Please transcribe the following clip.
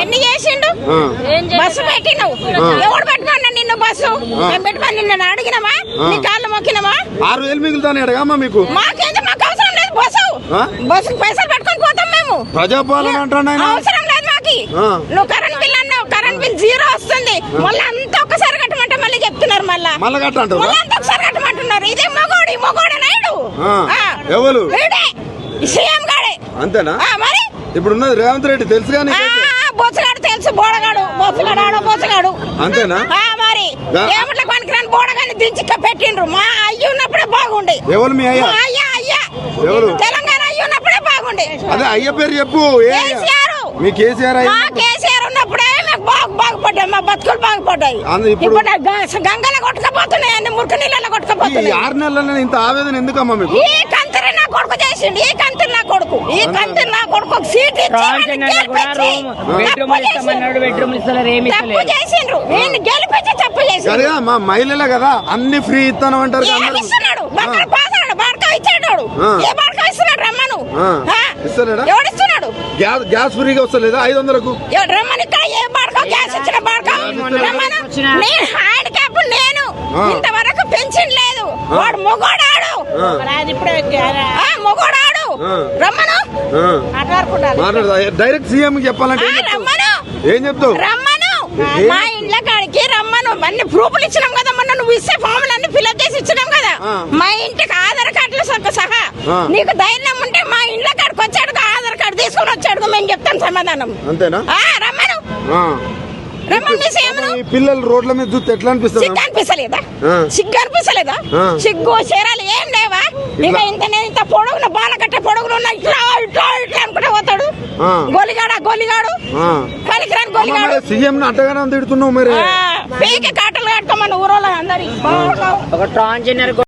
ఎన్ని చేసిండు బస్సు పెట్టిను ఎవడు పెట్టుకున్నా నిన్ను బస్సు పెట్టుకొని నిన్ను అడిగినామా నీ కాళ్ళు మొక్కినామా 6,000 మిగులుతానే అడగమ్మా మీకు మాకేంది మాకు అవసరం లేదు బస్సు పైసలు పెట్టుకొని పోతాం మేము ప్రజాపాలన అంటున్నా అవసరం లేదు మాకి నువ్వు కరెంట్ బిల్ అన్నావు కరెంట్ బిల్ 0 వస్తుంది మళ్ళీ అంతా ఒక్కసారి కట్టమంటే మళ్ళీ చెప్తున్నారు మళ్ళీ కట్టంటారు అంతా ఒకసారి కట్టమంటున్నారు ఇదే మొగోడు నాయుడు ఎవరు సీఎం గాడే అంతేనా మరి ఇప్పుడు ఉన్నది రేవంత్ రెడ్డి తెలుసు కానీ బొచ్చగాడు తెలుసు బొచ్చగాడు అంతేనా మరి ఏమిట్లా పనికిరాని బోడగాని దించి పెట్టిండ్రు మా అయ్యి ఉన్నప్పుడే బాగుండే ఎవరు మీ అయ్యా అయ్యా ఎవరు తెలంగాణ అయ్యి ఉన్నప్పుడే బాగుండే అదే అయ్య పేరు చెప్పు మీ కేసీఆర్ కేసీఆర్ ఉన్నప్పుడే బాగుపడ్డాయి మా బతుకులు బాగుపడ్డాయి ఇప్పుడు గంగల కొట్టుకపోతున్నాయి అన్ని మురికి నీళ్ళ కొట్టుకపోతున్నాయి 6 నెలల్లో ఇంత ఆవేదన ఎందుకమ్మా మీకు ఈ కంతరి నా కొడుకు చేసిండు ఈ కంతరి నా కొడుకు సీట్ చేసిండ్రు నేను గెలిపించి తప్పు చేసి మా మహిళలే కదా అన్ని ఫ్రీ ఇస్తాను అంటారు ఇస్తున్నాడు బాడకా ఇచ్చాడు ఏ బాడకా ఇస్తున్నాడు రమ్మను ఇస్తాడా ఎవడిస్తున్నాడు గ్యాస్ ఫ్రీగా వస్తలేదా 500కు రమ్మని ఇక్కడ ఏ బాడకా గ్యాస్ ఇచ్చిన బాడకా రమ్మను నేను హ్యాండిక్యాప్ నేను ఇంతవరకు పెన్షన్ లేదు వాడు మొగోడాడు రమ్మను డైరెక్ట్ సీఎం చెప్పాలంటే ఏం చెప్తావు రమ్మను మా ఇంట్లో కాడికి రమ్మను అన్ని ప్రూఫ్లు ఇచ్చినాం కదా మొన్న నువ్వు ఇచ్చే ఫామ్లు అన్ని ఫిల్అప్ చేసి ఇచ్చినాం కదా మా ఇంటికి ఆధార్ కార్డులు సహా నీకు ధైర్యం ఉంటే మా ఇంట్లో కాడికి వచ్చాడు ఆధార్ కార్డు తీసుకుని వచ్చాడు మేము చెప్తాం సమాధానం అంతేనా రమ్మను పిల్లలు రోడ్ల మీద చూస్తే ఎట్లా అనిపిస్తుంది సిగ్గు అనిపిస్తలేదా సిగ్గు చీరాలు ఏం లేవా ఇక ఇంత పొడుగున బాలకట్ట పొడుగులు ఇట్లా అనుకుంటే పోతాడు గోలిగాడు పనికిరాని గోలిగాడు సీఎం అట్టగానే తిడుతున్నావు మరి పీక కాటలు కట్టుకోమని ఊరోళ్ళ అందరి